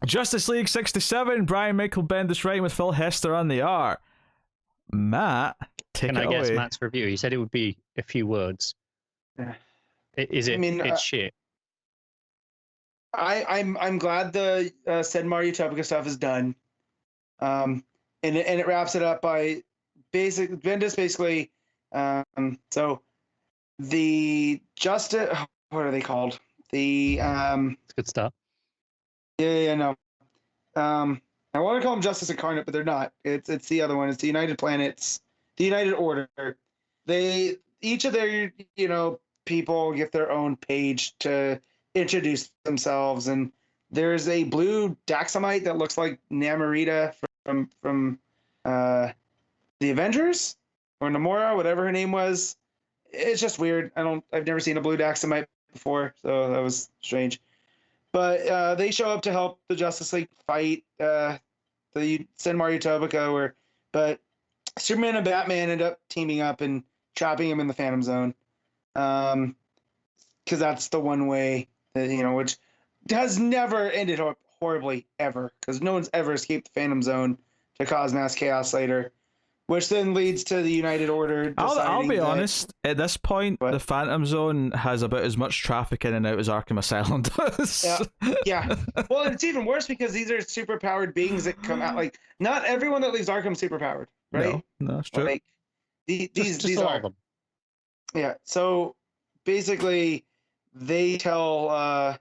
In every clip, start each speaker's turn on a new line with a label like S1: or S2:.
S1: Justice League 67, Brian Michael Bendis writing with Phil Hester on the art. Matt, take
S2: Can
S1: it
S2: I guess
S1: away.
S2: Matt's review? He said it would be a few words.
S3: Yeah.
S2: Is it?
S3: I mean,
S2: it's shit.
S3: I'm glad the Sid Mario Utopica stuff is done, and it wraps it up by Bendis basically. So the Justice, what are they called? The
S2: It's a good start.
S3: yeah no, I want to call them Justice Incarnate, but they're not. It's the other one. It's the United Planets, the United Order. They each of their people get their own page to introduce themselves, and there's a blue Daxamite that looks like Namorita from the Avengers or Namora, whatever her name was. It's just weird. I've never seen a blue Daxamite before, so that was strange. But they show up to help the Justice League fight the Senmar Utopica, but Superman and Batman end up teaming up and trapping him in the Phantom Zone. Because that's the one way that, which has never ended horribly ever, because no one's ever escaped the Phantom Zone to cause mass chaos later, which then leads to the United Order.
S1: I'll be honest, at this point, the Phantom Zone has about as much traffic in and out as Arkham Asylum does.
S3: Yeah. Well, it's even worse because these are superpowered beings that come out. Like, not everyone that leaves Arkham is superpowered, right?
S1: No, that's true.
S3: Like, these
S2: all
S3: are
S2: of them.
S3: Yeah. So basically, they tell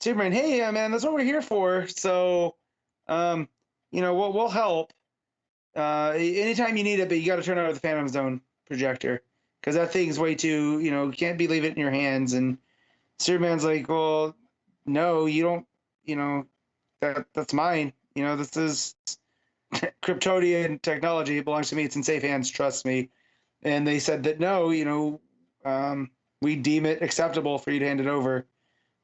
S3: Superman, "Hey, man, that's what we're here for. So, we'll help anytime you need it, but you got to turn on the Phantom Zone projector because that thing's way too, can't be leave it in your hands." And Superman's like, "Well, no, you don't. That's mine. This is Kryptonian technology. It belongs to me. It's in safe hands. Trust me." And they said that no, we deem it acceptable for you to hand it over.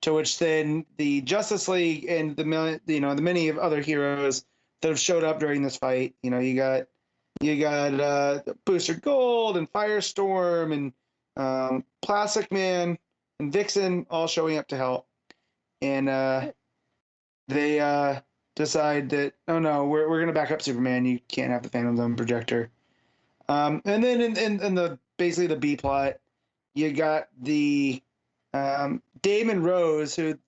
S3: To which then the Justice League and the many of other heroes that have showed up during this fight. You got Booster Gold and Firestorm and Plastic Man and Vixen all showing up to help. And they decide that, oh no, we're gonna back up Superman. You can't have the Phantom Zone projector. And then in the basically the B plot, you got the Damon Rose, who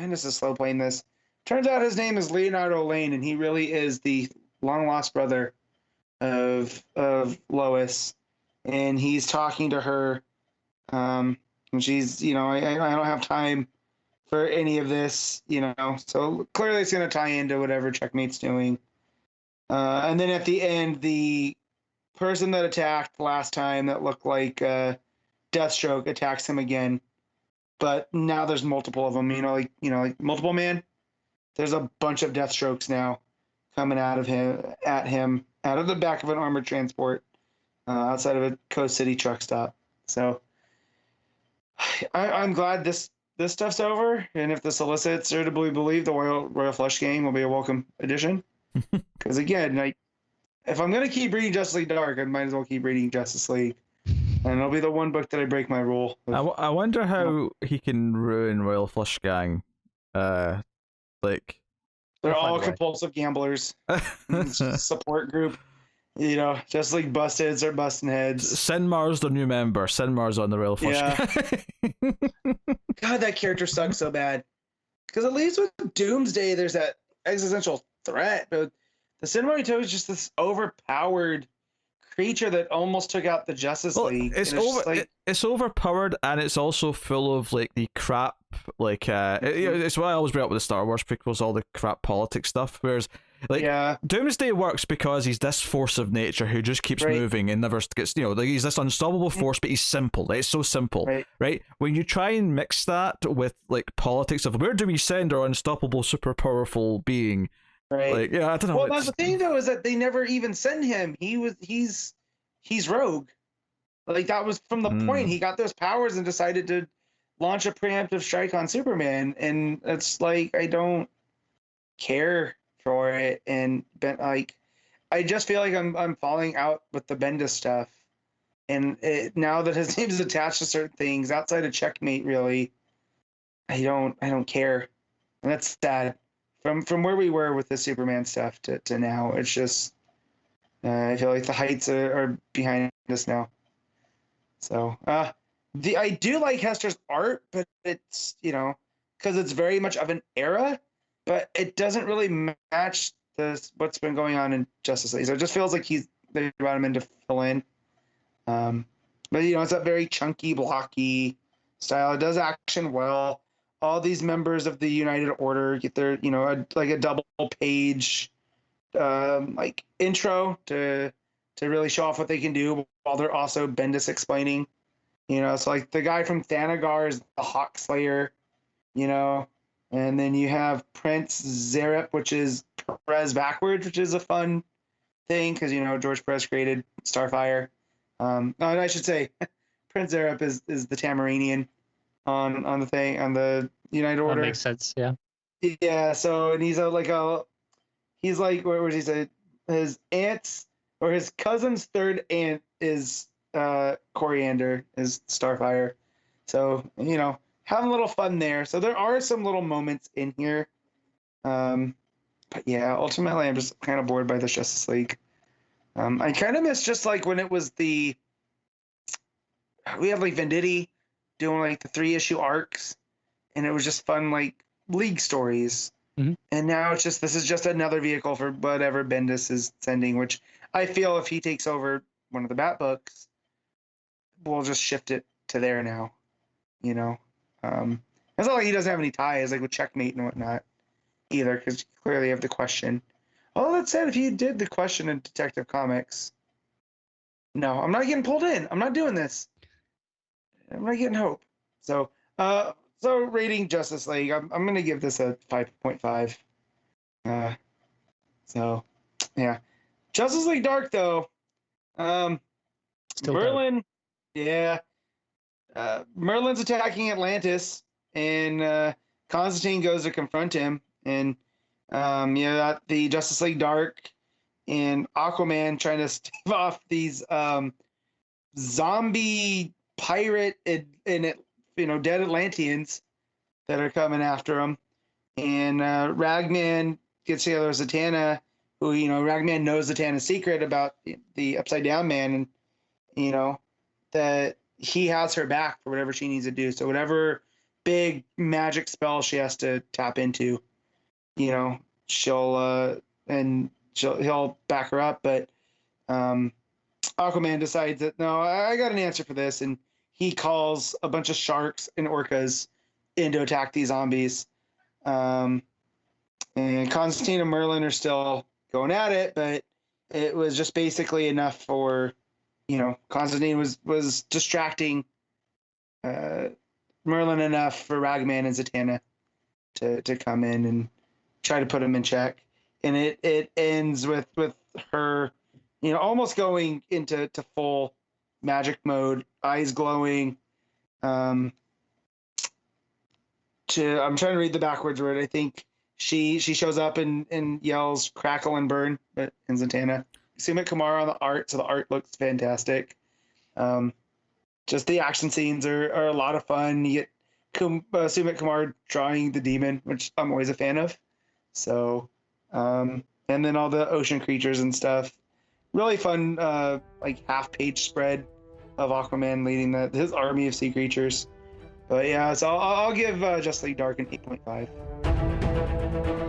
S3: Bendis is slow playing this. Turns out his name is Leonardo Lane, and he really is the long lost brother of Lois. And he's talking to her, and she's, I don't have time for any of this, So clearly it's going to tie into whatever Checkmate's doing. And then at the end, the person that attacked last time that looked like Deathstroke attacks him again. But now there's multiple of them, like Multiple Man. There's a bunch of Deathstrokes now coming at him out of the back of an armored transport outside of a Coast City truck stop. So I'm glad this stuff's over, and if the solicits are to be believed, the Royal Flush Gang will be a welcome addition. Because again, if I'm gonna keep reading Justice League Dark, I might as well keep reading Justice League. And it'll be the one book that I break my rule.
S1: I wonder how he can ruin Royal Flush Gang.
S3: They're all compulsive gamblers. Support group. Just like busted, start busting heads.
S1: Sinmar's the new member. Sinmar's on the Royal Flush Gang.
S3: God, that character sucks so bad. Because at least with Doomsday, there's that existential threat. But the Sinmar Utopica is just this overpowered creature that almost took out the Justice League.
S1: It's overpowered, and it's also full of the crap. It's what I always bring up with the Star Wars prequels, all the crap politics stuff. Whereas Doomsday works because he's this force of nature who just keeps moving and never gets. He's this unstoppable force, but he's simple. It's so simple, right? When you try and mix that with politics of where do we send our unstoppable, super powerful being. Right. I don't know.
S3: Well, that's the thing though, is that they never even send him. He's rogue. That was from the point he got those powers and decided to launch a preemptive strike on Superman, and it's I don't care for it, and I just feel like I'm falling out with the Bendis stuff, and now that his name is attached to certain things outside of Checkmate, really, I don't care, and that's sad. from where we were with the Superman stuff to now, it's just I feel like the heights are behind us now. So I do like Hester's art, but it's because it's very much of an era, but it doesn't really match what's been going on in Justice League. So it just feels like they brought him in to fill in. But it's a very chunky, blocky style. It does action well. All these members of the United Order get their, like a double page, like intro to really show off what they can do, while they're also Bendis explaining. So like the guy from Thanagar is the Hawk Slayer, and then you have Prince Zerep, which is Perez backwards, which is a fun thing because George Perez created Starfire. And I should say, Prince Zerep is the Tamaranian on the United Order.
S2: That makes sense. Yeah.
S3: Yeah. So and he's like what would he say? His aunt's or his cousin's third aunt is Coriander, is Starfire. So having a little fun there. So there are some little moments in here. But yeah, ultimately I'm just kind of bored by the Justice League. I kind of miss just like when it was we had like Venditti doing like the 3-issue arcs, and it was just fun like League stories.
S2: Mm-hmm.
S3: And now this is just another vehicle for whatever Bendis is sending, which I feel if he takes over one of the Bat books, we'll just shift it to there now. It's not like he doesn't have any ties like with Checkmate and whatnot either, because you clearly have the Question. All that said, if he did the Question in Detective Comics, no, I'm not getting pulled in. I'm not doing this. I'm not getting Hope. So rating Justice League, I'm gonna give this a 5.5. So yeah, Justice League Dark though.
S2: Still
S3: Merlin,
S2: dark.
S3: yeah. Merlin's attacking Atlantis, and Constantine goes to confront him, and the Justice League Dark and Aquaman trying to stave off these zombie pirate dead Atlanteans that are coming after him. And Ragman gets together with Zatanna, who Ragman knows Zatanna's secret about the Upside Down Man, and that he has her back for whatever she needs to do. So whatever big magic spell she has to tap into, he'll back her up. But Aquaman decides that no, I got an answer for this, and he calls a bunch of sharks and orcas in to attack these zombies. And Constantine and Merlin are still going at it, but it was just basically enough for, Constantine was distracting Merlin enough for Ragman and Zatanna to come in and try to put him in check. And it ends with her, almost going into full magic mode, eyes glowing. I'm trying to read the backwards word. I think she shows up and yells "crackle and burn," but in Zatanna. Sumit Kumar on the art, so the art looks fantastic. Just the action scenes are a lot of fun. You get Sumit Kumar drawing the demon, which I'm always a fan of. So, and then all the ocean creatures and stuff. Really fun, like half-page spread of Aquaman leading his army of sea creatures. But yeah, so I'll give Justice League Dark an 8.5.